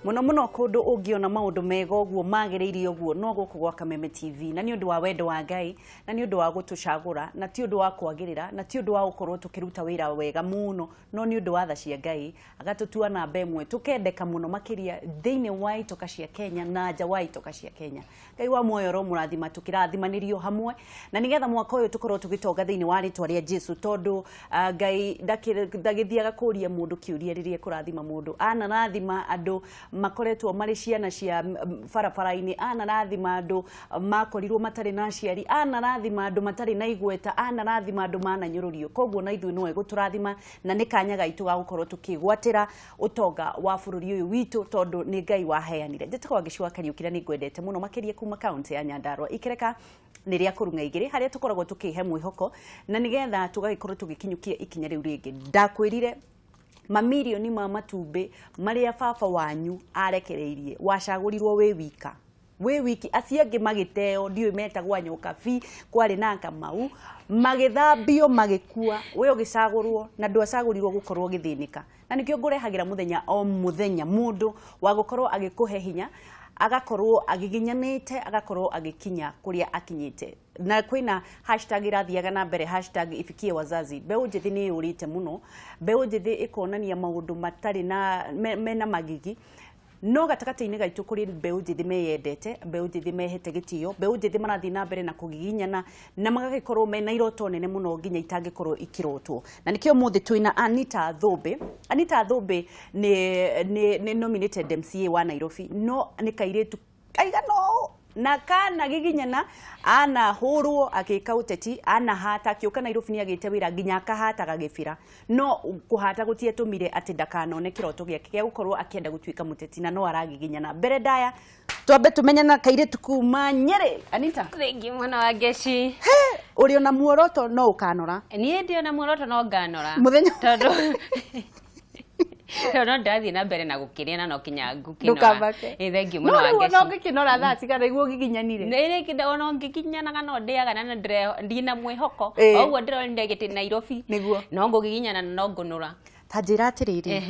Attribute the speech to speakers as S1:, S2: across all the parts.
S1: muno kundu ungiona maundu mega uguo magiriire uguo no guku gwa Kameme TV na ni undu wa wendo wa Ngai na ni undu wa gutucagura na ti undu wa kwagirira na ti undu wa gukorwo tukiruta wira wega muno no ni undu wa tha cia Ngai agatutua na mbemwe tukendeka muno makiria thiini wa itoka cia Kenya na nja wa itoka cia Kenya. Ngai wa moyo ro murathima tukirathimanirio hamwe na nigetha mwaka uyu tukorwo tugitonga thiini wa ritwa ria Jesu tondu Ngai ndagithiaga kuria mundu kiuria riria kurathima mundu anarathima andu makoretwo mari ciana cia farafara-ini anarathima andu makorirwo matari na ciari anarathima andu matari na igweta anarathima andu mananyururio koguo na ithuĩ noe guturathima na ni kanya gaitu ga gukorwo tukigwatira utonga wa bururi uyu witu tondu ni Ngai waheanire njitagwo Gicua Kariukira ni ngwendete muno makiria kuma kaunti ya Nyandarua ikereka ni ria Kurung'a igiri haria tukoragwo tukihe mwihoko na nigetha tugagikorwo tugikinyukia ikinya riu ringi ndakwirire mamilioni ma matumbi maria baba wanyu arekereirie wacagurirwo we wiki aciangi magiteo ndiwe metagwa nyoka bi kwari na Kamau magithambio magikua we ugicagurwo na ndwacagurirwo gukorwo githinika na nikio ngurehagira muthenya o muthenya mundu wa gukorwo agikuhe hinya agakorwo agiginyanite agakorwo agikinya kuria akinyite na kwina hashtag irathiaga na mbere hashtag ifikie wazazi beu njithi ni urite muno beu njithi ikonania maundu matari na mena magigi no gatakati-ini gaitu kuri beu njithi meyendete beu njithi mehete gitio beu njithi marathi na mbere na kugiginyana na magagikorwo mena iroto nene muno nginya itangikorwo ikirotwo na nikio muthi twina Anita Thumbi ni nominated MCA wa Nairobi no ni kairetu kaigano na kana giginyana ana hurwo akika uteti ana hata kioka Nairobi ni agite wira nginya kahata gagifira no kuhata gutie tumire ati ndakanone kiroto giake gia gukorwo akienda gutwika muteti na no aragiginyana mbere ndaya twambe tumenyana kairetu kuma Nyeri Anita
S2: thengi mwana wa Geci
S1: uri ona muoroto no ukanora
S2: ni ndi ona muoroto no nganora
S1: muthenya
S2: tondu no ndathi na mbere na gukiria na no kinya ngukinora thengi mwana wa Geci
S1: no ngikinora tha tigara iguo giginyanire
S2: nere kida ona ngikinyanaga no ndiaga na ndina mwihoko oguo ndiro ndegete Nairobi
S1: niguo
S2: no ngugiginyana no ngunura
S1: tanjira atiriri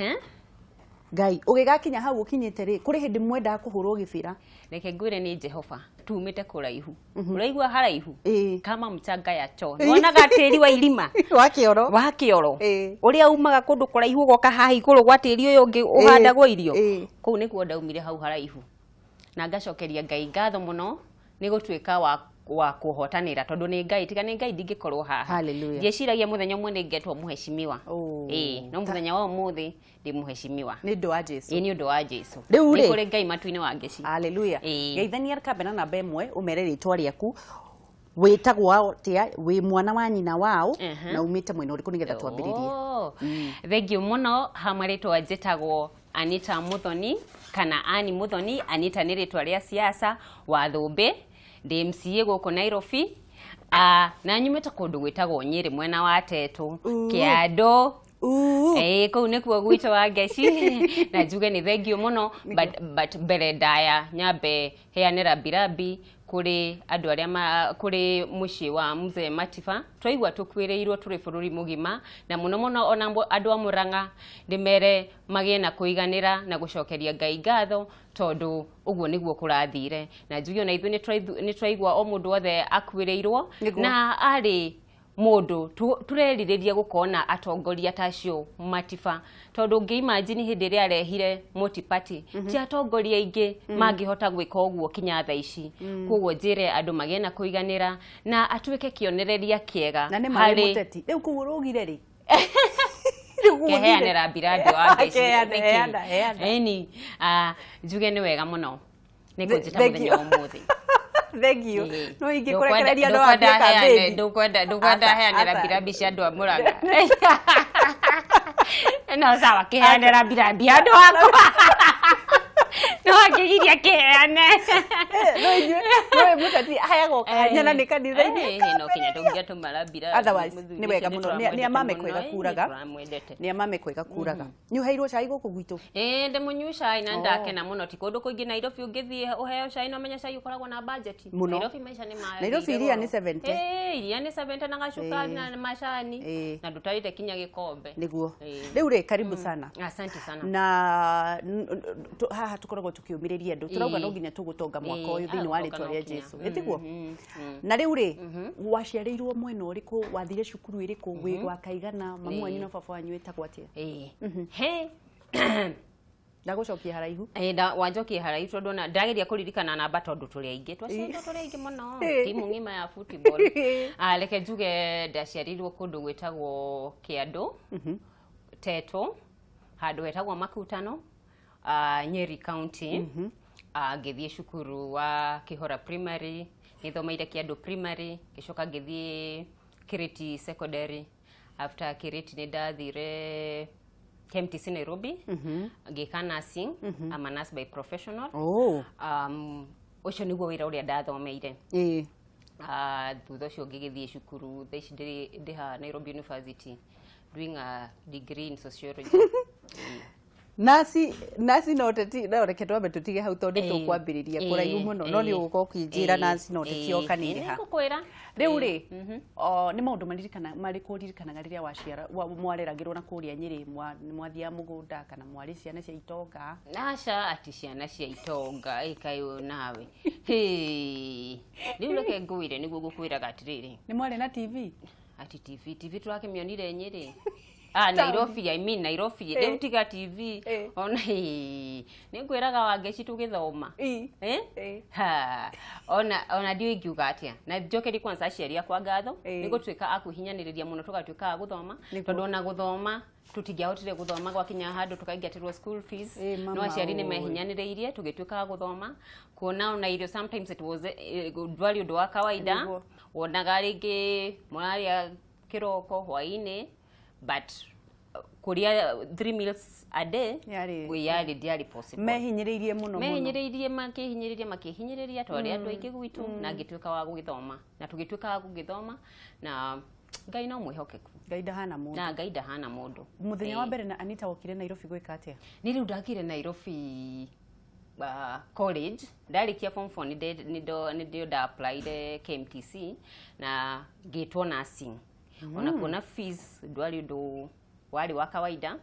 S1: Ngai ugigakinya hau ukinyite ri kuri hindi mwenda kuhurwo gibira
S2: reke ngwire ni Jehova tumite kuraihu uraigua haraihu kama mchanga ya choo wona gatiri wa irima wa kioro uria umaga kundu kuraihu goka haha iguru gwa tiri uyu ungi uhandagwo irio kuu nikuo ndaumire hau haraihu na ngacokeria Ngai ngatho muno ni gutwika wa kuhotanira tondu ni Ngai tiga ni Ngai ndingikorwo haha ngeciragia muthenya umwe ni ngetwo muheshimiwa no muthenya wa umuthi ndi muheshimiwa
S1: ni ndu wa Jesu
S2: ni ndu wa Jesu ni kuri Ngai matu-ini wa Geci
S1: haleluya geithania kabena na bemwe umere ritwa riaku witagwo tia wi mwana wa nyina wao na umite mwena uriku nigetha twambiririe
S2: thank you muno hamwe ritwa njitagwo Anita Muthoni kana Ani Muthoni Anita ni ritwa ria siasa wa Thumbi ndi MCA guku Nairobi na nyumite kundu gwitagwo Nyeri mwena wa Tetu Kiando kou nikuo gwito wa Geci na njuge ni thank you muno but mbere ndaya nyambe heanira birabi kuri andu aria kuri muci wa mzee Matifa twaigua tukwireirwo turi bururi mugima na muno ona andu a Murang'a ndimere magie na kuiganira na gucokeria Ngai ngatho tondu uguo niguo kurathire na njuge na ithu ni twaigua o mundu wothe akwireirwo na ari mundu tureririria gukona atongoria tacio Matifa tondu ngi-imagine hindi ria arehire multi-party ti atongoria ingi mangihota gwika uguo kinya tha ici koguo njire andu magie na kuiganira na atwike kionereria kiega
S1: na ni mari muteti riu kuurugire ri
S2: keheanira biradi wa Geci eni njuge ni wega muno ni kunjita muthenya umuthi
S1: thank you no ingikurekereria ndo ambia kambendi
S2: ndukwenda heanira birabi cia andu a Murang'a no sawa kiheanira birabi andu akwa no akigiria keane
S1: no mutati haya gokanya na nikanitha-ini
S2: no kinya tungia tumarabira
S1: otherwise ni wega muno ni amame kwega kuraga ni amame kwega kuraga ni uheirwo cai guku gwitu
S2: ndimunyu cai na ndakena muno ti kundu kuingi Nairobi ungithie uheo cai no menya cai ukoragwo na budget Nairobi maisha ni ma
S1: Nairobi iria ni 70
S2: iria ni 70 na gacukari na macani na ndutarite kinya gikombe
S1: niguo riu ri karibu sana
S2: asante sana
S1: na haha tukoragwo tukiumiriria andu turauga no nginya tugutonga mwaka uyu thini wa ritwa ria Jesu etiguo na riu ri waciarirwo mwena uriku wathire cukuru iriku wi gwa kaigana mamu wanyu na baba wanyu etagwo atia
S2: he
S1: ndagucokia haraihu
S2: da wanjokia haraihu tondu na ndageria kuririkana namba tondu turi aingi twaciarirwo turi aingi muno timu ngima ya football reke njuge ndaciarirwo kundu gwitagwo Kiandu Teto handu wetagwo Makutano Nyeri Kaunti ngithie cukuru wa Kihora Primary nithomeire Kiandu Primary gicoka ngithie Kiriti Secondary after Kiriti ni ndathire KMTC Nairobi ngika nursing I'm a nurse by professional ucio niguo wira uria ndathomeire thutha ucio ngigithie cukuru thaici ndiha Nairobi University doing a degree in sociology
S1: nasi no teti no reke twambe tutige hau tondu tukwambiriria kuraihu muno no ni uguko kinjira nasi no teti okanire ha
S2: nikukwira
S1: riu ri ni maundu marikuririkanaga riria waciara mwareragirwo na kuria Nyeri mwathia mugunda kana mwari ciana cia itonga
S2: aca ati ciana cia itonga ikayo nawe riu reke nguire niguo gukwiraga atiriri
S1: ni mwari na TV
S2: ati TV turakimionire Nyeri Nairobi I mean Nairobi riu tiga TV ona ningwiraga wangeci tugithoma ona ndio ingiuga atia na njokeri kwanza aciaria kwa ngatho nigutuika akuhinyaniria muno tugatuika guthoma tondu ona guthoma tutingiahotire guthoma gwakinya handu tukaingatirwo school fees no aciari ni mehinyanireirie tugituika guthoma kuona ona irio sometimes it was dwali undu wa kawaida wonaga ringi muraria kiroko hwaini but kuria 3 meals a day we yari diary possible
S1: mehinyiririe muno
S2: makihinyiriria twari andu aingi gwitu na ngituika wa gugithoma na tugituika wa gugithoma na Ngai no mwihokeku
S1: Ngai ndahana mundu
S2: na Ngai ndahana mundu
S1: muthenya wa mbere na Anita wokire Nairobi gwika atia
S2: ni riu ndakire Nairobi college ndarikia form 4 nidio da applied KMTC na gitwo nursing ona kuona fees ndwari undu wari wa kawaida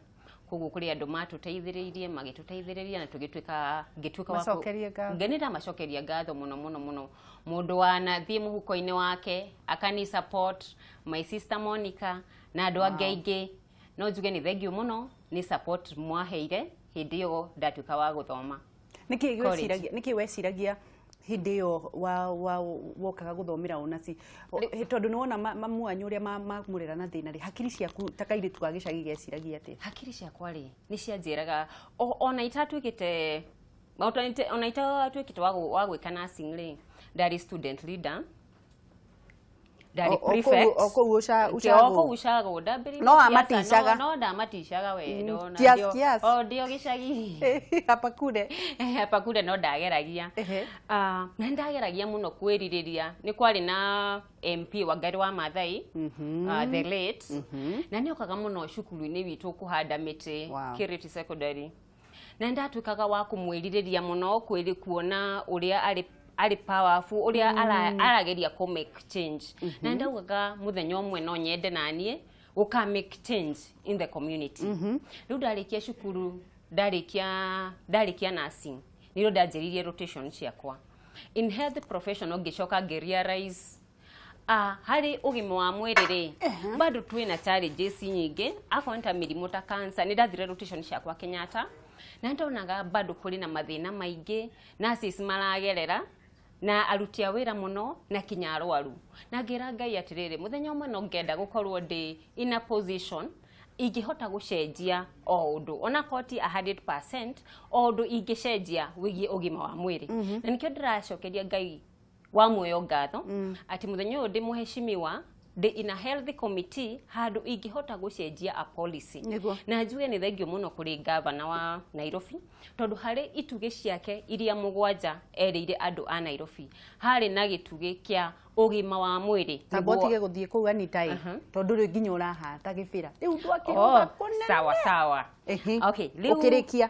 S2: koguo kuri andu matuteithiririe magituteithiriria na tugituika wa ngenera macokeria ngatho muno mundu wana thie muhuko-ini wake akani support my sister Monica na andu angeige no njuge ni thengiu muno ni support mwaheire hindi yo ndatuika wa guthoma
S1: niki weciragia hindi yo wokaga guthomira unaci tondu ni wona mamu wanyu uria mamurera na thina ri hakiri ciaku takaire tukagicagi geciragia ati
S2: hakiri ciakwa ri ni cianjiraga ona itatuikite ona itatuikite wa gwika nursing ri ndari student leader ndari prefect oko ushago ndambiri
S1: no amatishaga
S2: no ndamatishaga we ndo
S1: na
S2: ndio gicagi
S1: apakude
S2: no ndageragia na ndageragia muno kwiririria ni kwari na MP wa Ngari wa Mathai the late na ni okaga muno cukuru-ini witu kuhanda miti Kiriti Secondary na ndatuikaga wa kumwiririria muno kwiri kuona uria ari powerful uria arageria ku make change na ndaugaga muthenya umwe no nyende nanie uka make change in the community riu ndarikia cukuru ndarikia nursing niro ndanjiririe rotation ciakwa in health professional ngicoka ngirealize hari ugima wa mwiriri bado twina challenges nyingi akonta mirimo ta cancer ni ndathire rotation ciakwa Kenyatta na ndonaga bado kuri na mathina maingi nurses maragerera na arutia wira muno na kinya arwaru na ngira Ngai atiriri muthenya umwe no ngenda gukorwo ndi in a position ingihota gucenjia o undu ona koti 100% o undu ingicenjia wigi ugima wa mwiri na nikio ndiracokeria Ngai wa muoyo ngatho ati muthenya uyu ndi muheshimiwa the in a healthy committee handu ingihota gucenjia a policy na njuge ni thengio muno kuri governor wa Nairobi tondu hari ituge ciake iria mugwanja erire andu a Nairobi hari na gituge kia ugima wa mwiri
S1: tabotige guthie ku Anita tondu ri nginya urahata Kibera riu twakiroga kunene
S2: sawa okay riu ngirikia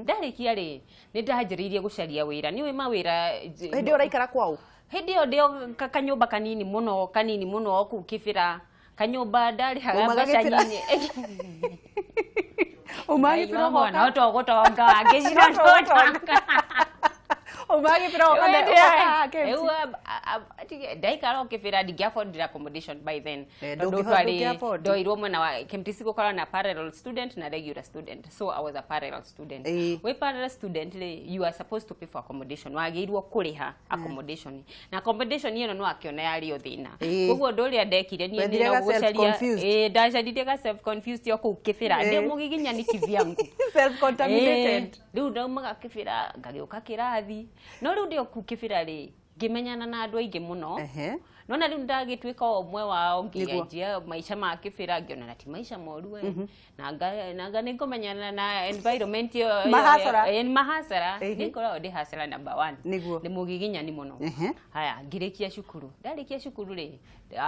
S2: ndarikia ri ni ndanjiririe gucaria wira ni we mawira
S1: hindi uraikara kwao
S2: hindi ndio kanyumba kanini muno ku Kibera kanyumba ndari haga nyinyi
S1: umagipira
S2: mwana to gotonga ngicira tonga
S1: umagipira okande
S2: ndaikara Kibera ndiafford accommodation by then ndo irwo mwana wa KMTC gukora na parallel student na regular student, so I was a parallel student. We parallel student you are supposed to pay for accommodation wagirwo kuriha accommodation na accommodation yeno no akiona yari othina koguo ndori andekire nie ni no gucaria ndacadithie ga self confused yo ku Kibera ndi mugiginya ni kivyangu
S1: self contaminated
S2: riu ndaumaga Kibera ngagiuka kirathi no riu ndio ku Kibera ri ngimenyana na andu aingi muno nona riu ndagitwika omwe wao ngianjia maisha ma Kibera ngiona na ti maisha moru na ningomenyana na environment mahasara nikora ndi hasara number 1 ni mugiginya ni muno haya ngirikia cukuru ndarikia cukuru ri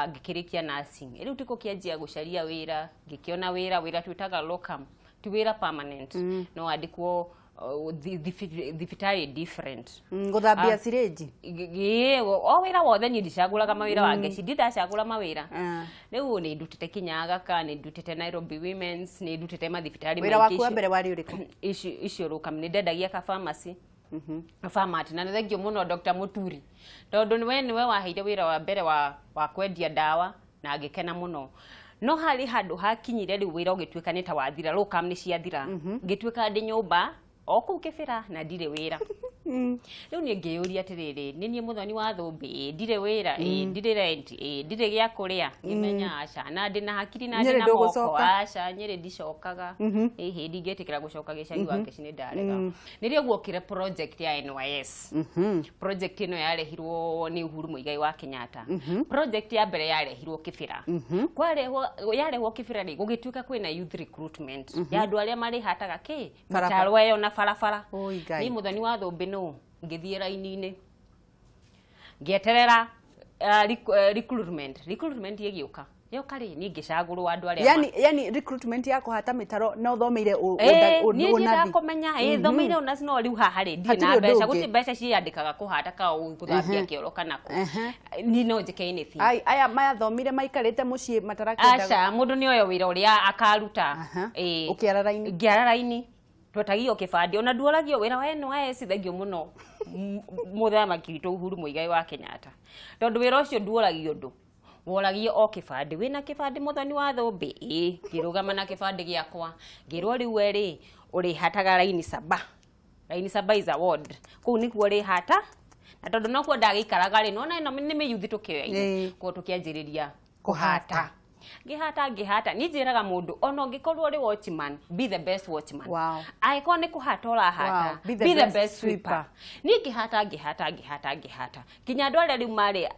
S2: ngikirikia nursing riu tiko kianjia gucaria wira ngikiona wira twitaga locum ti wira permanent no andikwo thibitari different
S1: nguthambia sireji
S2: o wira wothe ni ndicaguraga mawira wange ndidacagura mawira riu ni ndutite Kinyaga ka ni ndutite Nairobi Women's ni ndutite mathibitari
S1: wira waku wa mbere wari uriku
S2: icio ruka ni ndendagia ka pharmacy pharmacy na thengio muno Dr. Muturi tondu niwe waheire wira wa mbere wa kwendia dawa na ngikena muno no hali handu hakinyire riu wira ugitwika ni ta wathira ruka ni ciathira ngitwika ndi nyumba oku Kibera na ndire wira riu ni ngiyuria atiriri ni nie muthoni wa Thumbi ndire wira ndire rent ndire gya kuria ngimenya aca na ndi na hakiri na ndi na moko aca nyiri ndicokaga ndingetikira gucoka gicari wake cini ndarega nirio guokire project ya NYS project ino yarehirwo ni Uhuru Muigai wa Kenyatta project ya mbere yarehirwo Kibera yarehwo Kibera ni gugitwika kwina youth recruitment ya andu aria mari hataga ki mitarwa yo na farafara ni muthoni wa Thumbi no ngithie raini-ini ngieterera recruitment yegiuka yokari ni ngicagurwa andu aria
S1: yani recruitment yako hata mitaro no thomeire
S2: ni ndira komenya thomeire unaci no riu haha ri ndi na mbeca guti mbeca ciandikaga kuhata ka guthambia kioro kana ku ni no njike ni thi
S1: aya maya thomire maikarite mucii matarakenda
S2: aca mundu ni oyo wira uria akaruta ukiara raini twatagio kibandi ona nduoragio wira wa NYS thengio muno muthamaki witu Uhuru Muigai wa Kenyatta tondu wira ucio nduoragio ndu woragio o kibandi wina kibandi muthoni wa Thumbi ngirugama na kibandi giakwa ngirwo riu eri uri hataga raini saba is a ward ku ni ku uri hata na tondu no ku ndagikaraga ri no na ni meyuthi tukioya ku tukianjiriria kuhata ngihata ni njiraga mundu ono ngikorwo ri watchman be the best watchman aiko ni kuhata ora hata be the best sweeper ni ngihata kinya andu aria riu mari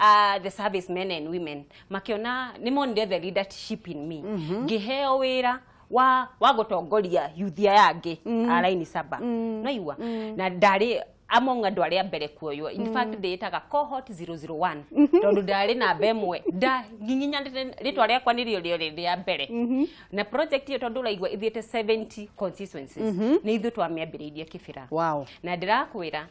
S2: the servicemen and women makiona ni monde the leadership in me ngiheo wira wa gutongoria youth yange araini saba naigua na ndari among andu aria mbere kuoyo in fact ndetaga cohort 001 tondu ndari na bemwe nginya ritwa riakwa ni rio ria mbere na project iyo tondu raigwa ithiete 70 constituencies ni ithu twamiambiriirie Kibera na ndirakwira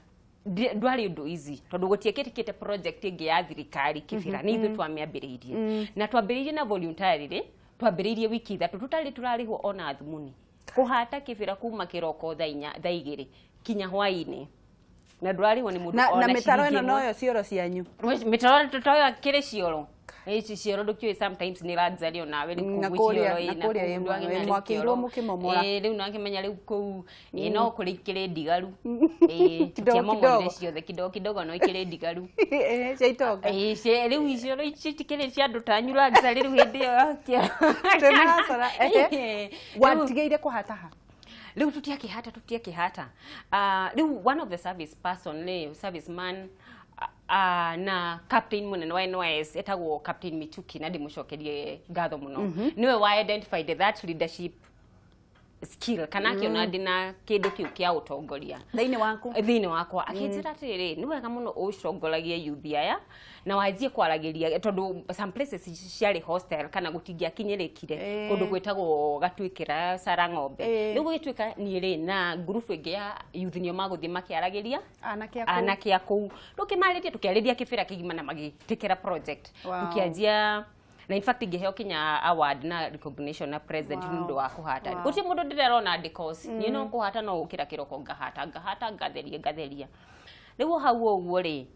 S2: ndwari undu easy tondu gutieketikite project ingi ya thirikari Kibera ni ithu twamiambiriirie na twambiriirie na voluntarily twambiriirie wiki ithatu tutari turarihwo ona thumuni kuhata Kibera kuma kiroko thaa 2 kinya hwaini na ndwari ni mundu
S1: na mitaro eno noyo cioro cianyu
S2: mitaro tutoyo kire cioro ici cioro ndukio sometimes ni ranzario nawe ni kugucioro
S1: ina mwakirwo mukimomora
S2: riu nakimenya riu ku no kuri kire ndigaru kidogo ciothe kidogo no ikire ndigaru
S1: ciaitoka
S2: riu cioro ici tikire cia andu tanyura ngisa riu hindi yo
S1: temuracora watigeire kuhataha
S2: riu tutiakihata riu one of the serviceman na captain munene wa NYS etagwo Captain Michuki na ndimucokerie ngatho muno niwe wa identified that leadership skill kana kiona ndina kindu kiu kia utongoria thiini wakwa akinjira atiri ni wega muno ucongoragie youth aya na wajie kwaragiria tondu some places ciari hostel kana gutingia kinyirikire kundu gwetagwo gatwikira sara ng'ombe riu gwitwika ni ri na group ingi ya youth nio maguthie makiaragiria anake aku tukimariria tukiariria kibira kigima na magitikira project tukianjia na in fact ingeheo kinya award na recognition na president ndu wa kuhata guti mundu ndirerona ndikos you know kuhata no ukira kiroko ngahata ngatheria riu hau uguo ri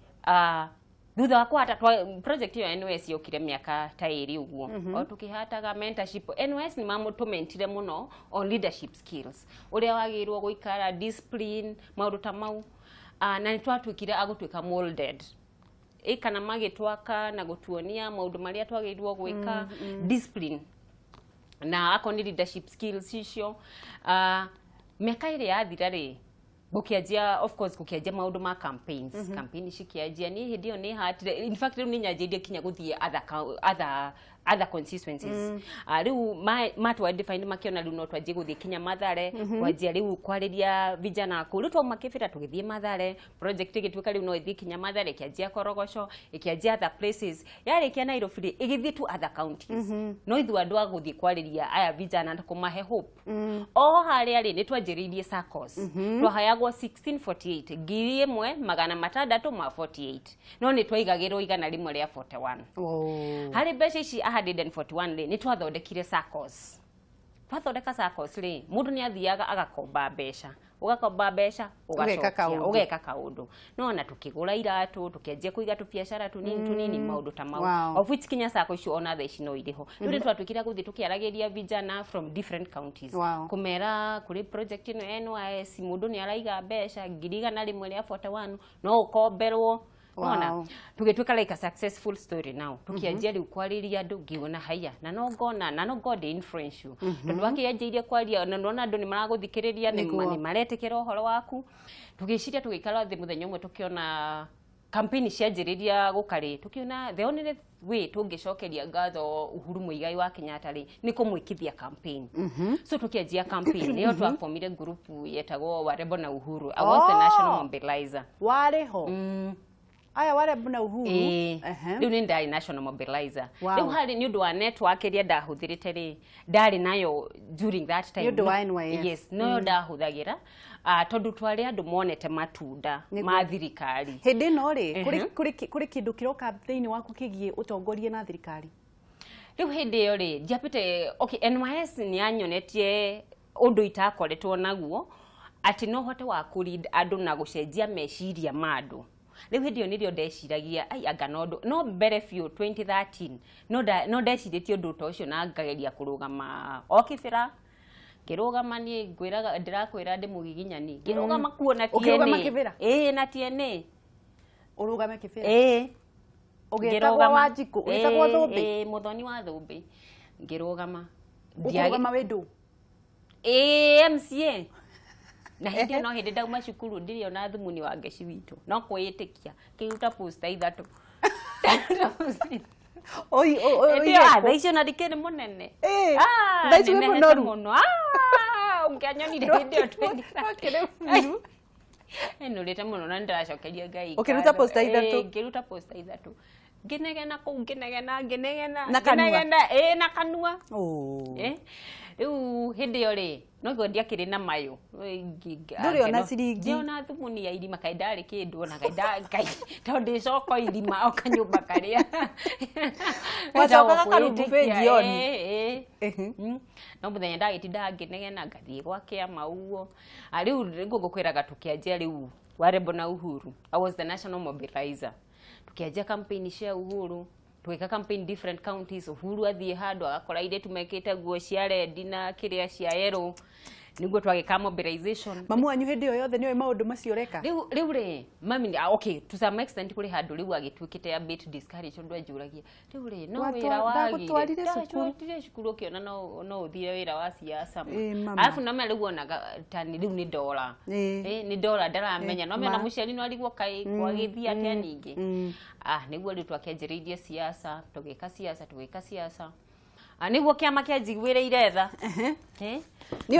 S2: thutha wa kuhata project yo NYS yokire miaka ta iri uguo o tukihataga mentorship NYS ni mamutumentire muno on leadership skills uria wagirwo guikara discipline maundu ta mau na nitwatwikire agutwika molded kana magitwaka na gutuonia maundu maria twagirwo gwika discipline na akoni leadership skills icio miaka iri yathira ri gukianjia of course gukianjia maundu ma campaigns campaign cikianjia ni hindi yo ni hatire in fact riu ni nyanjirie kinya guthie other constituencies riu matwa define makiona riu no twanjie guthie kinya Mathare kwanjia riu kwariria vijana aku riu twamakibira tugithie Mathare project igitwika riu no ithie kinya Mathare kianjia Korogosho ikianjia other places yari kia Nairobi igithie to other counties no ithu andu aguthie kwariria aya vijana na kumahe hope o haria ri ni twanjiririe SACCOS twahayagwo 1648 ngiri imwe magana matandatu ma 48 no ni twaigagirwo igana rimwe ria 41 hari mbeca ici 141 ri ni twathondekire SACCOS twathondeka SACCOS ri mundu ni athiaga agakomba mbeca ugakomba mbeca ugeka kaundu no na tukigura iratu tukianjia kuiga tu biashara tunini maundu ta mau of which kinya SACCO icio ona thaici no iriho riu twatwikira guthie tukiaragiria vijana from different counties kumera kuri project ino NYS mundu ni araiga mbeca ngiri igana rimwe ria 41 no ukomberwo ona tugitwika like a successful story now tukianjia riu kwariria andu ngiona haya na no ngona na no god influence you tondu wakianjiria kwaria na nona andu ni maraguthikiriria ni maretekera uhoro waku tugiciria tugikara thi muthenya umwe tukiona campaign cianjiriria gukari tukiona the only way tungicokeria ngatho Uhuru Muigai wa Kenyatta ri ni kumwikithia campaign so tukianjia campaign niyo twafomire group yetagwo Warebo na Uhuru I was the national mobilizer
S1: wareho aya wale buna Uhuru
S2: riu ni ndari national mobilizer riu hari ni undu wa network iria ndahuthirite ri ndari nayo during that time
S1: undu wa NYS
S2: yes no ndahuthagira tondu twari andu monete matunda ma thirikari
S1: hindi no ri kuri kindu kiroka thiini waku kigie utongorie na thirikari
S2: riu hindi yo ri ndiapite okay NYS ni anyonetie undu itakoretwo naguo ati no hote wa kulead andu na gucenjia meciria ma andu riu hindio nirio ndeciragia ai anga no mbere few 2013 no ndeciritie undu to ucio na ngageria kurugama o kibira kirugama ni ngwiraga ndirakwira ndi mugiginyani kirugama kuona tiene na tiene
S1: urugame kibira ugirugama Wanjiku ugitagwo Thumbi
S2: muthoni wa Thumbi ngirugama
S1: ndiagama wendu
S2: MCA na hindi no hindi ndauma cukuru ndirio na thumuni wa ngeci witu no kwiyitikia kiuta poster ithatu
S1: oi
S2: thaicio na dikene munene
S1: thaicio munoru
S2: ungianyonire hindi o 20 enurite muno na ndiracokeria Ngai
S1: ukiruta poster ithatu
S2: ngiruta poster ithatu nginegena ku nginegena na kanua riu hindi yo ri no gondia kiri na mayo
S1: nduri ona ciringi
S2: ona thumuni ya irima kaidari kindu ona kai tondu coko irima okanyumba karia
S1: wacokaga karungu bengi oni
S2: no muthenya ndagitinda nginegena ngathie gwake mauo riu ngugukwiraga tukianjia riu Warebo na Uhuru I was the national mobilizer tukianjia campaign cia Uhuru tuweka campaign different counties Uhuru athie handu agakora ire tumekite guo cia red na kiria cia yellow niguo twagika mobilization
S1: mamu anyu hindi yo yothe niyo maundu macio reka
S2: riu ri mami okay to some extent kuri handu riu agitwikite a bit discourage ndu anjuragia riu ri no wira wa
S1: gutwarire
S2: cukuru kiona no uthire wira wa siasa alafu no me riu onaga tani riu ni dola ni dola ndaramenya no mena muciari no arigwo kai kwagithia atia ningi niguo riu twakenjiririe siasa tugika siasa niguo kiama kianjiguire tha
S1: ni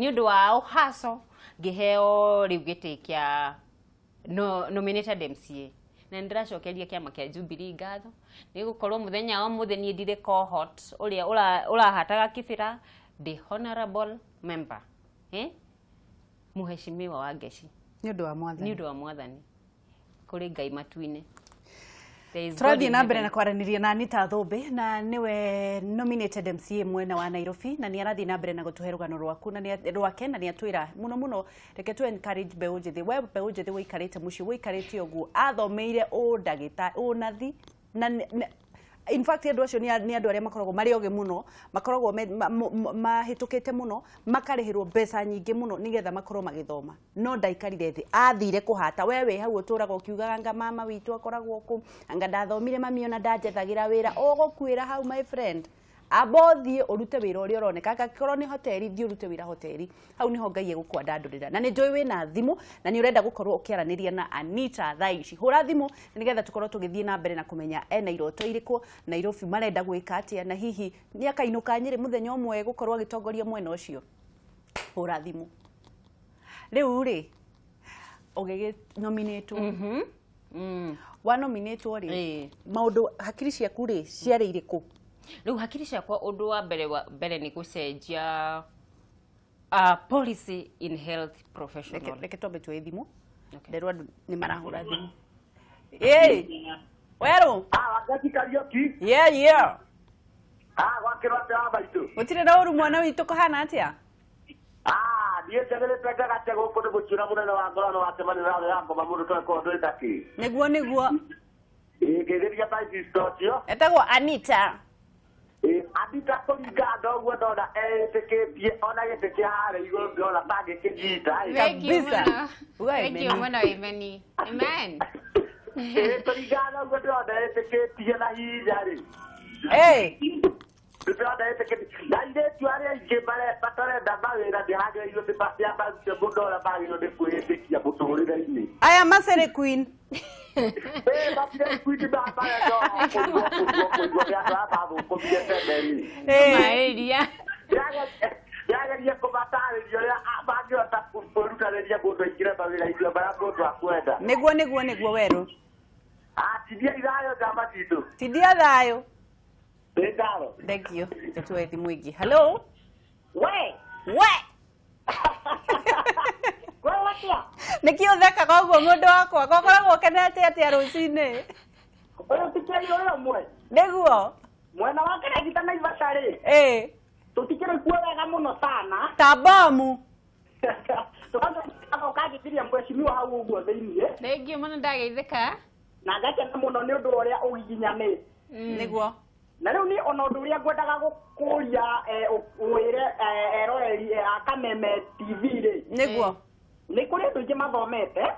S1: undu wa
S2: uhaso ngiheo riu giti kia nominated MCA na ndiracokeria kiama kia Jubilee ngatho nigukorwo muthenya wa mutheni ndire cohort uria urahataga Kibera the honorable member muheshimiwa wa Geci
S1: ni undu wa mwathani
S2: kuri Ngai matuine
S1: turathie na mbere na kwaraniria na Anita Thumbi na niwe nominated MCA mwena wa Nairobi na ni arathie na mbere na gutuhe rugano rwaku na ni rwake na ni atwira muno reke tu encourage beũ njithi we beũ njithi wikarite muci wikarite oguo athomeire ndagita nathi na in fact andu acio ni andu aria makoragwo mari oge muno makoragwo mahitukite muno makarihirwo mbeca nyingi muno nigetha makorwo magithoma no ndaikarire thi athire kuhata wewe hau uturaga ukiugaga anga mama witu akoragwo ku anga ndathomire mami ona ndajethagira wira ugukwira hau my friend abothie urute wira uria uroneka akakorwo ni hoteli thie urute wira hoteli hau niho Ngai egukwandandurira na ni njoi wina thimu na ni urenda gukorwo ukiaraniria na Anita thaici hura thimu nigetha tukorwo tugithie na mbere na kumenya ena iroto iriko Nairobi marenda gwika atia na hihi ni akainuka Nyeri muthenya umwe gukorwo agitongoria mwena ucio hura thimu riu ri ugege nominate wa nominate ri maundu hakiri ciaku ri ciari iriku
S2: riu hakiri ciakwa undu wa mbere ni gucenjia policy in health professional
S1: reke twambe tuwe thimu nderwa ni marahura thimu WERU
S3: wakati Kariuki wakirwate abaitu
S1: utire na uru mwana witu kohana atia
S3: niye tegele pega gacha goko ni gucira munene wa ngorano wake mani rawe yako mamundu twako nditaki
S1: niguo
S3: gegeria by distortion
S1: etagwo Anita
S3: Anita kuringa ndoguo ndona eteketie ona getekia hare iguru ndona bage kijita
S1: kabisa
S2: thank you mwana imeni amen
S3: kuringa ndoguo ndona eteketie na hinya ri ndona eteketie na ile tuare ingibare batare ndabawira ndihage iyo tipatia basi bundola bagi no ndikuetekia muturire ini
S1: aya masere queen
S3: batire queen baba
S2: maeria
S3: yageria kubataririo ria bangiota kurutareria mundu ingire mawira icio bara mundu akwenda
S1: niguo WERU
S3: tidia ithayo jamba titu
S1: tidia thayo
S3: ndaro
S1: thank you tuwe thimu ingi hello
S3: we kwa watia
S1: nikio theka uguo mundu wakwa gokoragwo kenete atia rucine
S3: oyo tikeri oyo mwe
S1: niguo
S3: mwena wake na na ivasari tutikire kuwa wega muno sana
S1: tabamu
S3: tukaanza ukagitiria mheshimiwa hau uguo thiini
S2: thank you muno ndageithika
S3: na ngake na muno ni undu uria ugiginyane
S1: niguo
S3: na riu ni ona undu uria ngwendaga gukuria wire eroreri akameme TV ri
S1: niguo
S3: ni kuri andu ingi mathomete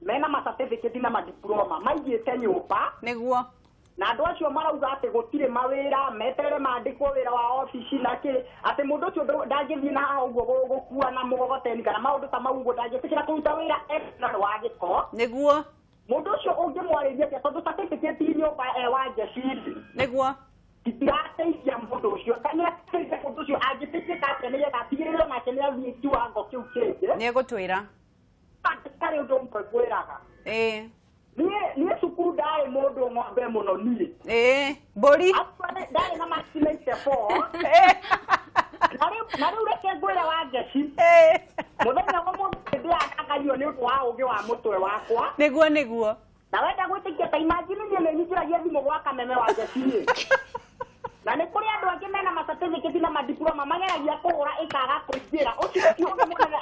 S3: mena ma certificate na ma diploma maigite nyumba
S1: niguo
S3: na andu acio marauga ati gutire mawira metere mandikwo wira wa office na ki ati mundu ucio ndangithie na hau uguo gukua na mugogoteni kana maundu ta mau uguo ndangithikira kuruta wira na wagiko
S1: niguo
S3: mundu ucio ungimwariria ati tondu certificate nyumba wa jeshiri
S1: niguo
S3: tirateithia mundu ucio kana teithia mundu ucio angitikika ati ni gatigiriro na kenya vitu wango kiu kingi
S1: ni gutwira
S3: kare undu mkwiraga ni cukuru ndari mundu ng'ombe muno ni
S1: mburi
S3: ndari na macinite 4 na riu reke ngwira wa Geci muthenya wa mundu ndiakagaio ni undu wa ugi wa mutwe wakwa
S1: niguo
S3: na wenda gwitikia ta imagine ni nyitiragia thimu gwa kameme wa Geci na ni kuri andu angi mena ma certificate na ma diploma mageragia kuhura ikaga kuingira ucio kiugo munene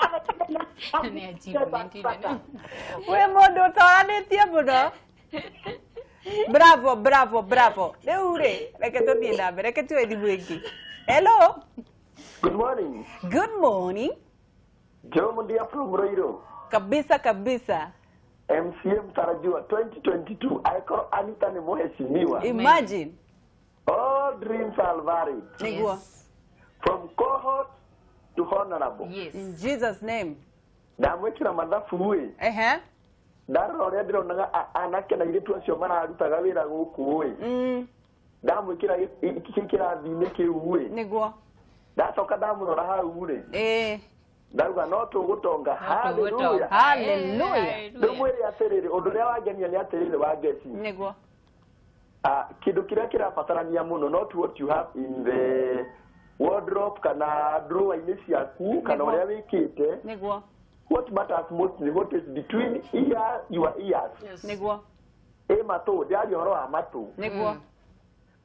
S1: we mundu utoranitie muno bravo riu ri reke tuthie na mbere reke tuwe thimu ingi hello
S4: Good morning.
S1: Good morning.
S4: Joe MUNDIA from RUIRU.
S1: Kabisa kabisa.
S4: MCM Tarajua 2022. I call Anita ni mheshimiwa.
S1: Imagine.
S4: All dreams are varied.
S1: Negua.
S4: From cohort to honorable.
S2: Yes.
S1: In Jesus name.
S4: Ndamwekira mathabu we. Ndarora ndironaga anake na iritu acio mararutaga wira guku we. Ndamwikira ikikirathine kiu we.
S1: Negua.
S4: Ndacoka ndamurora hau we. Ndaruga no tugutonga. Hallelujah.
S1: Hallelujah.
S4: Ndumwire atiriri undu ria wangenia ni atiriri wangeci.
S1: Negua.
S4: Kindu kiria kirabatarania muno not what you have in the wardrobe kana drawer ini ciaku kana uria wikite.
S1: Negua.
S4: What matters most is what is between your ears.
S1: Yes. Negua.
S4: Matu ndiari horo wa matu.
S1: Negua.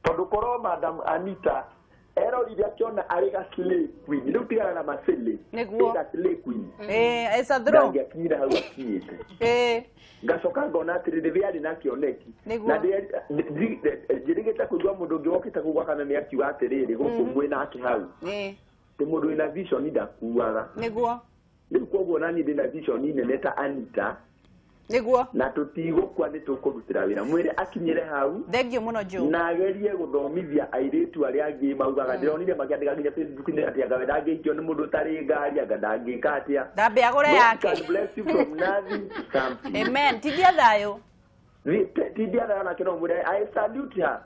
S4: Tondu korwo Madam Anita erorire akiona ari ga slave queen riu tigana na masele.
S1: Negua.
S4: Ga slave queen.
S1: Esa throw.
S4: Ngiakira hau akiite. Ngacoka ngona atiriri viari na kioneki. Na ndirigite kuigua mundu ungi wokite kugwa kana ni akiuga atiriri guku mwina ake hau. Ti mundu ina vision ndakuaga.
S1: Negua.
S4: Riu koguo nani ndina vision nene ta Anita.
S1: Negua.
S4: Na tutigukwa ni tukurutira wira mwire akinyire hau.
S1: Thank you muno Joe.
S4: Na gerie guthomithia airetu aria angi maugaga ndironire magiandika nginya Facebook-ini ati agawe ngikio ni mundu tari ngari agandangika atia.
S1: Dambe agore yake.
S4: God bless you from nothing to something.
S1: Amen. Tidia thayo.
S4: Tidia thayo na kino mwire I salute her.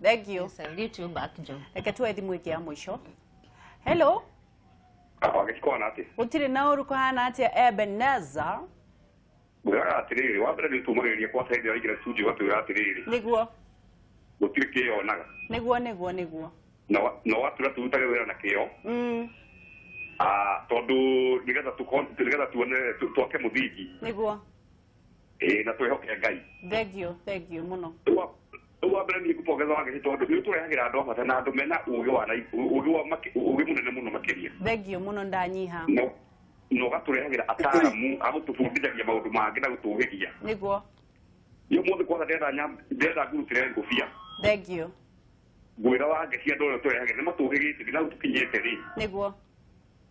S1: Thank you.
S2: I salute you back Joe.
S1: Reke tuwe thimu iki ya mwisho. Hello.
S5: Agikona ati.
S1: Utire na uruko hana ati Ebenezer.
S5: Bwa atiriri wabere ni tumuririe kwa saidi ya igira studio watu atiriri.
S1: Niguo.
S5: Gutire kio naga.
S1: Niguo.
S5: No watu turutage wira na kio. Tondu nigetha tuone tuoke muthigi.
S1: Niguo.
S5: Na tuehoke Ngai.
S1: Thank you muno.
S5: Wabere ni kupongeza wange tondu ni turehagira andu amata na andu mena ugi munene muno makiria.
S1: Thank you muno ndanyiha.
S5: No gaturehagira ataramu agutufundithagia maundu mangi na gutuhigia.
S1: Niguo.
S5: Yo mothe kwa ndenda ngurutire ngufia.
S1: Thank you.
S5: Gwira wange cia ndoro turehagira ni matuhigite na tukinyete ri.
S1: Niguo.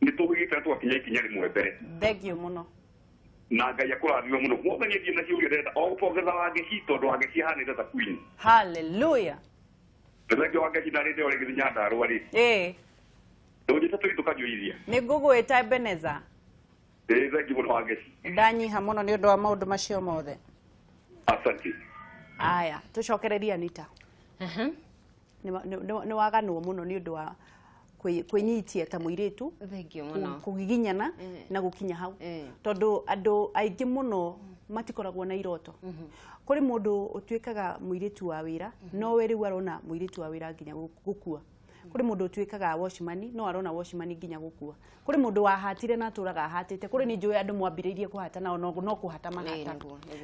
S5: Ni tuhigite twakinya ikinya rimwe mbere.
S1: Thank you muno.
S5: Na Ngai akurathime muno. Mwathani thie na ciuria ndenda o kupongeza wange ci tondu wange ci hanite ta queen.
S1: Hallelujah.
S5: Ndege wange ci ndarite ore ginya ndarwa ri. Ndujite tukanjuithia.
S1: Ni ngugwita Ebenezer.
S5: Thank you muno wange ci.
S1: Ndanyiha muno ni undu wa maundu macio mothe.
S5: Asante.
S1: Aya, tucokereria Anita. Ni waganwo muno ni undu wa kwinyitia ta muiritu.
S2: Thank you muno.
S1: Kugiginyana na gukinya hau. Tondu andu aingi muno matikoragwo na iroto. Kuri mundu utuikaga muiritu wa wira, no we riu arona muiritu wa wira nginya gukua. Kuri mundu utuikaga washman, no arona washman nginya gukua. Kuri mundu wahatire na turaga ahatite. Kuri ni njui andu mwambiriirie kuhata na no kuhata magata.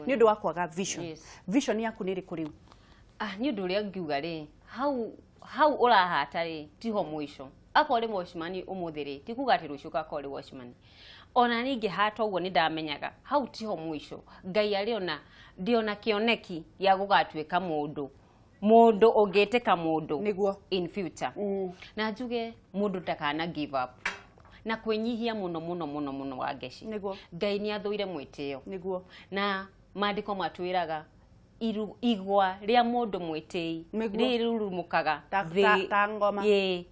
S1: Ni undu wa kwaga vision. Vision yaku ni ri kuriu.
S2: Ni undu uria ngiuga ri, hau urahata ri tiho mwisho. Akore washman umuthiri, tikuga ati rucuka akore washman. Ona ningi hata uguo ni ndamenyaga hau tiho mwisho. Ngai ariona ndiona kioneki ya gugatuika mundu ungiteka mundu
S1: niguo
S2: in future. Na njuge mundu takana give up na kwenyihia muno wa ngeci. Ngai ni athuire mwitio
S1: niguo
S2: na maandiko matwiraga igwa ria mundu mwitei rirurumukaga
S1: ta ngoma
S2: thi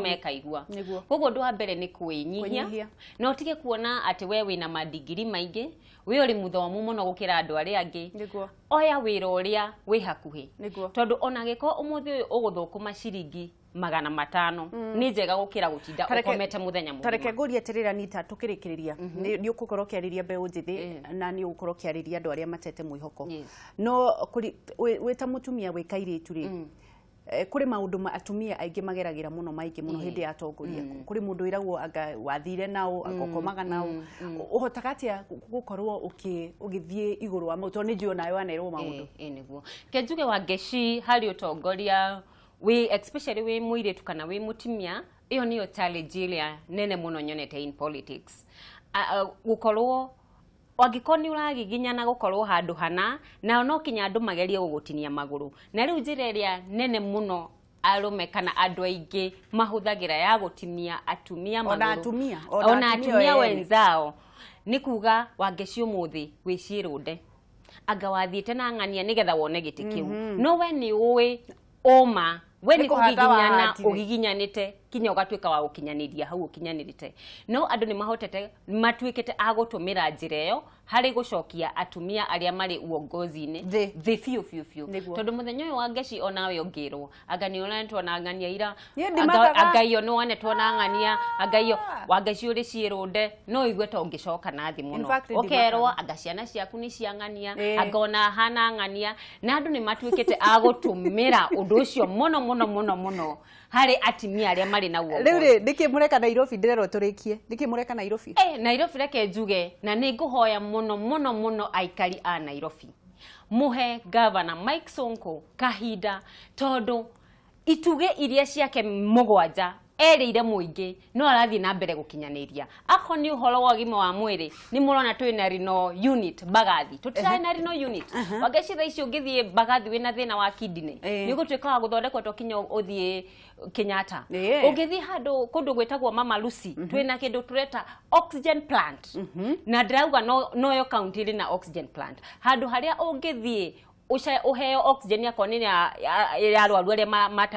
S2: meka igwa. Koguo ndu wa mbere ni kwinyihia no tige kuona ati we wina madigiri maingi we uri muthomu muno gukira andu aria angi. Oya wira uria wi hakuhi tondu ona giko umuthi uyu uguthukuma ciringi 500 ni njega gukira gutinda ukomete muthenya muthenya.
S1: Tareke nguria tirira Anita tukirikiriria ni ukukorwo kiariria mbeu njithi na ni ukukorwo kiariria andu aria matete mwihoko. No kuri wita mutumia wikairitu ri kuri maundu atumia aingi mageragira muno maingi muno hindi ya atongoria. Kuri mundu iragwo anga wathire nao agokomaga nao uhotaga atia gukorwo ugithie iguru wa mauto ni njui nayo anerwo maundu
S2: niguo kenjuge wa ngeci hari utongoria we especially we muiretu kana we mutimia iyo niyo challenge ile nene muno nyonete in politics. Gukorwo wagikoni uragiginyana gukorwo handu hana na no kinya andu magerie gugutinia maguru na riu njira iria nene muno arume kana andu aingi mahuthagira ya gutimia atumia
S1: maguru
S2: ona atumia wenzao ni kuga Wangeci umuthi wicirunde anga wathiite na ng'ania nigetha wone giti kiu no we ni uwi oma we ni kugiginyana ugiginyanite kinya ugatwika wa gukinyaniria hau ukinyanirite no andu ni mahotete matwikete agutumira njireyo hari gucokia atumia aria mari uongozi-ini the few tondu muthenya uyu Wangeci onawe ungirwo anga ni onetwo na ng'ania ira anga iyo no onetwo na ng'ania anga iyo Wangeci uri cirunde no igwe to ungicoka na thi muno okerwo anga ciana ciaku ni cia ng'ania anga ona hana ng'ania na andu ni matwikete agutumira undu ucio muno hari atimia aria mari na uongozi
S1: riu ndiki mureka Nairobi ndirero turikie ndiki mureka Nairobi
S2: Nairobi reke njuge na ni nguhoya muno aikari a Nairobi muhe governor Mike Sonko kahinda tondu ituge iria ciake mugwanja erire muingi no arathi na mbere gukinyaniria akho ni uhoro wa gima wa mwiri ni murona twina rino unit bagathi tutira na rino unit Wangeci thaici ungithie bagathi wina thina wa kidney ni gutwika wa guthondekwo to kinya uthie Kenyatta ungithie handu kundu gwetagwo Mama Lucy twina kindu tureta oxygen plant na ndirauga no yo county ri na oxygen plant handu haria ungithie uheo oxygen yako ni ya arwaru aria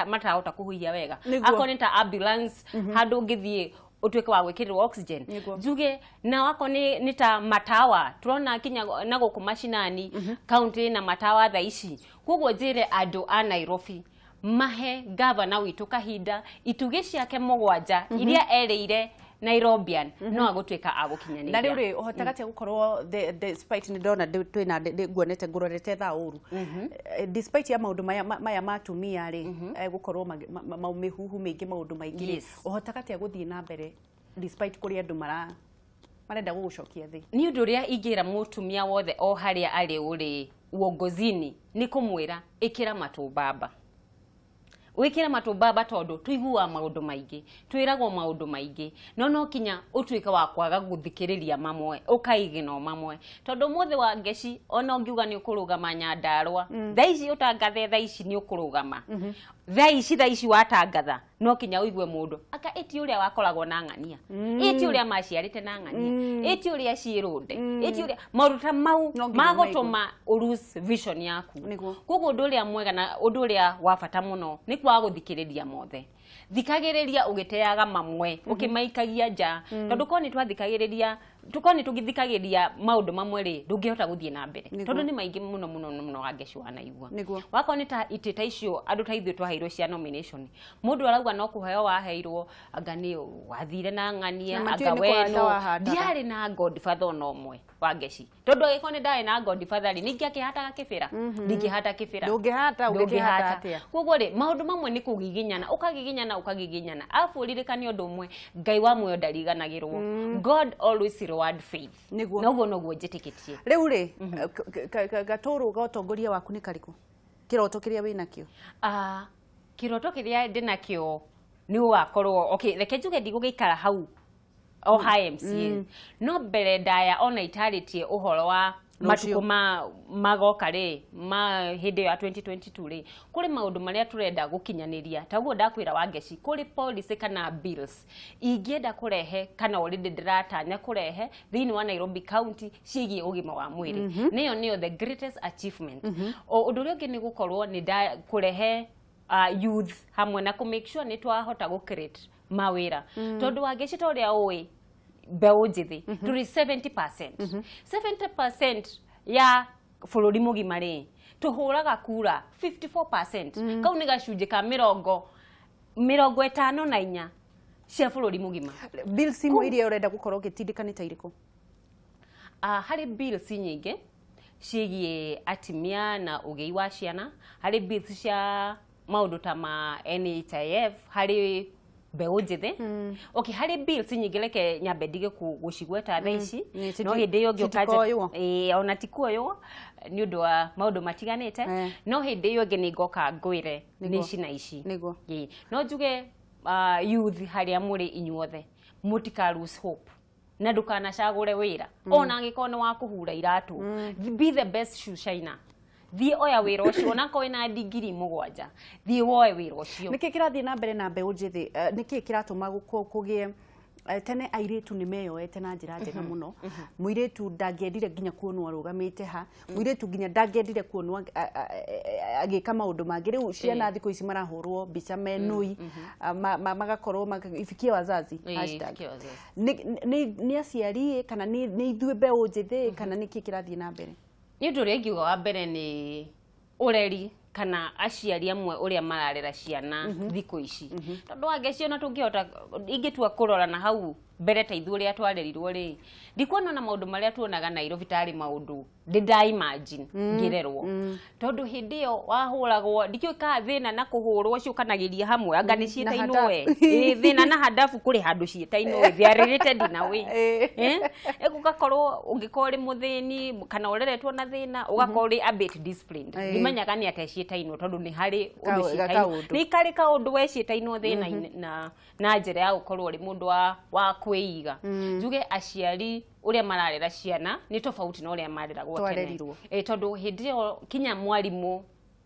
S2: matahota kuhuhia wega akoni ta ambulance handu ngithie utweke wa gwikirwo oxygen njuge na wako ni ta matawa turona kinya na guku mashinani county na matawa thaici kugwo njire andu a Nairobi mahe governor witu kahinda ituge ciake mugwanja iria ereire Nairobian no agutwika agukinyaniria
S1: na riu ri uhotagati gukorwo despite ni ndona twina nguonete ngurorete tha uru despite ya maundu maya matumia ri gukorwo maumihuhu mingi maundu maingi uhotagati guthie na mbere despite kuri andu marenda gugucokia thi
S2: ni undu ria ingira mutumia wothe o haria ari uri uongozi-ini ni kumwira ikira matubaba wikira matubaba tondu tuigua maundu maingi twiragwo maundu maingi no kinya utwika wa kwaga guthikiriria mamwe ukaigino mamwe tondu muthe Wangeci ona ungiuga ni ukurugama Nyandarua thaici utangathe thaici ni ukurugama thaici watangatha no kinya uigwe mundu aka eti uria wakoragwo na ng'ania eti uria maciarite na ng'ania eti uria cirunde eti uria maruta mau magotoma urus vision yaku kugo undu uria mwega na undu uria wa bata muno ni kwa guthikiriria mothe thikagiriria ugiteaga mamwe ukimaikagia nja tondu koni twathikagiriria tukoni tugithikagiriria maundu mamwe ri ndungihota guthie na mbere tondu ni maingi muno Wangeci wanaigua wakoni ta itita icio andu ta ithuĩ twaheirwo cia nomination mundu arauga no kuheo waheirwo anga ni wathire na ng'ania anga weno ndiari na godfather no mwe Wangeci tondu agikoni ndari na godfather ri ningi akihata Kibera ndingihata Kibera ndungihata atia kugo ri maundu mamwe ni kugiginyana ukagiginyana afu ririkani undu umwe Ngai wa muyo ndariganagirwo God always reward faith noguo njitikitie
S1: riu ri gaturu gotongoria waku ni kariku kiroto kiria wina kio
S2: kiroto kiria ndinakio ni wakorwo reke njuge ndigugikara hau o high MCA no mbere ndaya ona itaritie uhoro wa matuko magoka ri hindi ya 2022 ri kuri maundu maria turenda gukinyaniria taguo ndakwira Wangeci kuri policy kana bills ingienda kurehe kana already ndiratanya kurehe thini wa Nairobi County cigie ugima wa mwiri niyo the greatest achievement undu uri ungi ni gukorwo ni kurehe youth hamwe na ku make sure ni twahota gu create mawira tondu Wangeci toria oi mbeu njithi turi 70% 70% ya bururi mugima ri tuhuraga kura 54% kau ni gacunje ka 54 cia bururi mugima
S1: bills imwe iria urenda gukorwo gitindikanita iriku
S2: hari bills nyingi cigie atimia na ugei wa ciana hari bills cia maundu ta ma NHIF hari mbeu njithi hari bills nyingi reke nyambe ndige gucigweta thaici no hindi yo ngiokaje ona tikuoyo ni undu wa maundu matiganite no hindi yo ngi ni ngoka ngwire ni ici na ici no njuge youth haria muri inyuothe mutika lose hope na ndukana cagure wira ona angikone wa kuhura iratu be the best shoe shiner thie oya wira ucio na ko ina digiri mugwanja thie woe wira ucio
S1: niki kirathie na mbere na mbeu njithi niki kiratuma kugie tene airetu ni meyoete na njira njega muno muiretu ndangĩendire nginya kuonwo arugamite ha muiretu nginya ndangĩendire kuonwo agika maundu mangĩ riu ciana thikũ ici marahũrwo mbica menui magakorwo ifikie wazazi ni aciari kana ni ithuĩ mbeũ njĩthĩ kana niki kirathie na mbere
S2: ni ũndũ ũrĩa ingiuga wa mbere ni ureri kana aciari amwe uria mararera ciana thikũ ici tondu wangecio na tungihota ingitua kurora na hau mbere ta ithuĩ uria twarerirwo ri ndikuona na maundu maria tuonaga Nairobi tari maundu ndida imagine ngirerwo tondu hindi yo wahuragwo ndikioka thina na kuhurwo ciukanagiria hamwe anga ni cietainwo we thina na hadafu kuri handu cietainwo we they are related in a way gugakorwo ungikori muthini kana ureretwo na thina ugakori a bit disciplined ndimenyaga ni ate cietainwo tondu ni hari undu cietainwo ni kari ka undu we cietainwo thina na njira ya gukorwo ri mundu wa kwiiga njuge aciari uria mararera ciana ni tofauti na uria mareragwo tene tondu hindi yo kinya mwarimu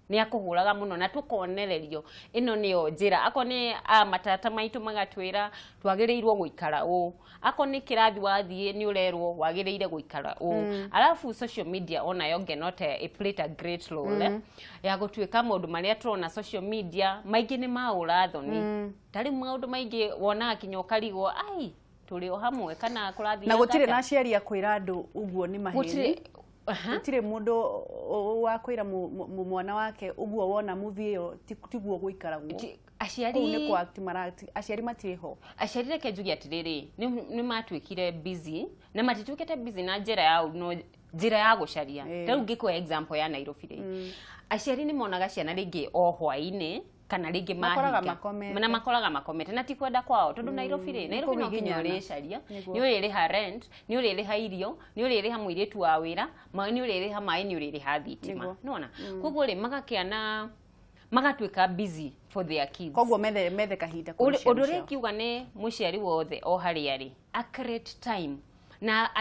S2: ni akuhuraga muno na tukonererio ino niyo njira akoni matata maitu magatwira twagireirwo guikara ako ni kirathi wathie ni urerwo wagireire guikara alafu social media ona yo ngenote played a great role ya gutwika maundu maria turona social media maingi ni maura thoni tari maundu maingi wona kinyokarigo ai turi o hamwe kana kurathi
S1: na gutire na aciari akwira andu uguo ni maheni gutire mundu wa kwira mwana wake uguo wona movie iyo tiguo guikaragwo
S2: aciari
S1: ni kwa aciari matire ho
S2: aciari reke njugi atiriri ni matwikire busy na matitwikete busy na njira ya no njira ya gucaria riu ngikwa example ya Nairobi ri aciari ni monaga ciana ringi o hwaini kana ringi makoraga makomete na tikwenda kwao tondu Nairobi ri Nairobi no kinya uri caria ni uri ha rent ni uri ha irio ni uri ha muiretu wa wira ni uri ha mai ni uri ha thitima nona koguo ri magakiana magatwika busy for their kids
S1: koguo methe kahinda
S2: kwa ciana undu ri kiuga ni muciari wothe o hari ari a create time na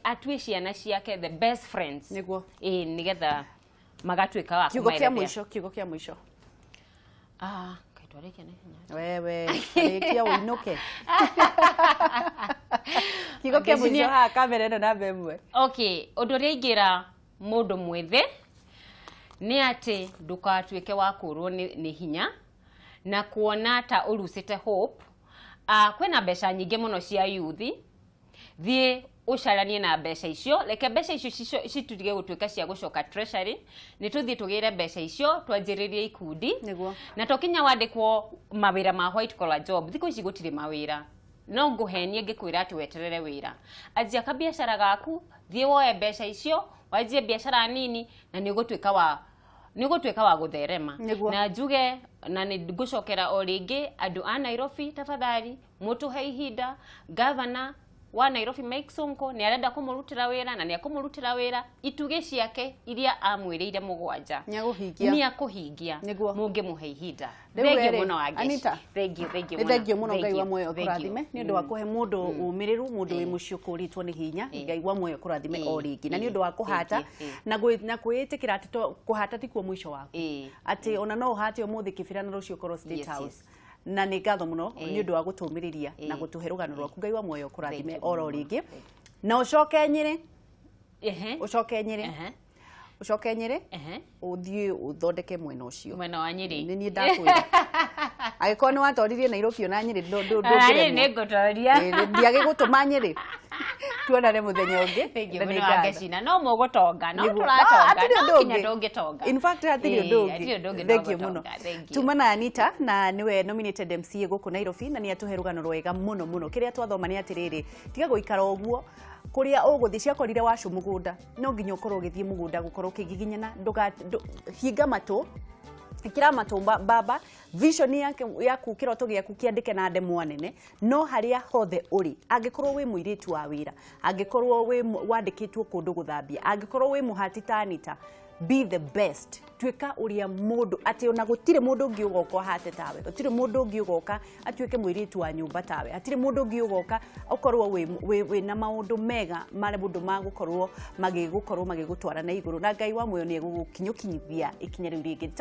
S2: atwe ciana ciake the best friends
S1: niguo
S2: nigetha magatwika wa
S1: kiugo kia mwisho
S2: kaitwareke ne
S1: wewe kia uinuke kiugo kia mwisho ha kamera ino na mbemwe
S2: okay undu ri ingira mundu mwethe ni ati ndukatwike wa kurwo ni hinya na kuona ta urusite hope kwena mbeca nyingi muno cia youth thie ucaranie na mbeca icio leke mbeca icio citutige gutwika cia gucoka treasury ni tuthie tugire mbeca icio twanjiririe ikundi na tokinya wandikwo mawira ma white collar job thiko ici gutire mawira no nguhenie ngikwira ati weterere wira ajia ka biashara gaku thie woe mbeca icio wajie biashara nini na ni gutwika wa gutherema na njuge na ni gucokera o ringi andu a Nairobi tafadhali mutuhe ihinda governor wa Nairobi Mike Sonko ni arenda kumurutira wira na ni akumurutira wira ituge ciake iria amwiriire mugwanja ni akuhingia mungi muhe ihinda thengi muno wangeshi
S1: thengi muno ngai wa moyo kurathime ni ndu wa kuhe mundu umiriru mundu wi mucio kuritwo ni hinya ngai wa moyo kurathime o ringi na ni ndu wa kuhata na kwitikira ati kuhata tikuo mwisho wako ati ona no uhate umuthi Kibera na rucio koro State House na ni ngatho muno ni undu wa gutumiriria na gutuhe rugano rwaku ngai wa moyo kurathime oro ringi na ucoke Nyeri ucoke Nyeri uthie uthondeke mwena ucio
S2: mwena wa Nyeri
S1: ni ndakwira agiko ni watoririe Nairobi na Nyeri
S2: ni ngutoria
S1: ndiage gutuma Nyeri tuonane muthenya ungi
S2: na ngacina no mugutonga no turatonga no kinya ndungitonga
S1: in fact hatiri ndungi thank you muno tumana Anita na niwe nominated MCA guku Nairobi na ni atuhe rugano rwega muno kiria twathoma ni atiriri tiga guikara uguo kuria uguthi ciakorire wacu mugunda no nginya ukorwo ugithie mugunda gukorwo kigiginyana hinga matu ikira matumba baba vision yaku kiroto giaku kiandike na ndemwa nene no haria hothe uri angikorwo wi muiritu wa wira angikorwo wi wandikitwo kundu guthambia angikorwo wi muhati Anita be the best tweka uria mundu ati ona gutire mundu ungi ugoka hate tawe gutire mundu ungi ugoka atuike mwiritu wa nyumba tawe atire mundu ungi ugoka ukorwo we na maundu mega mare mundu magukorwo magigutwara na iguru na Ngai wa muyo ni egukinyukinyithia ikinya riu ringi.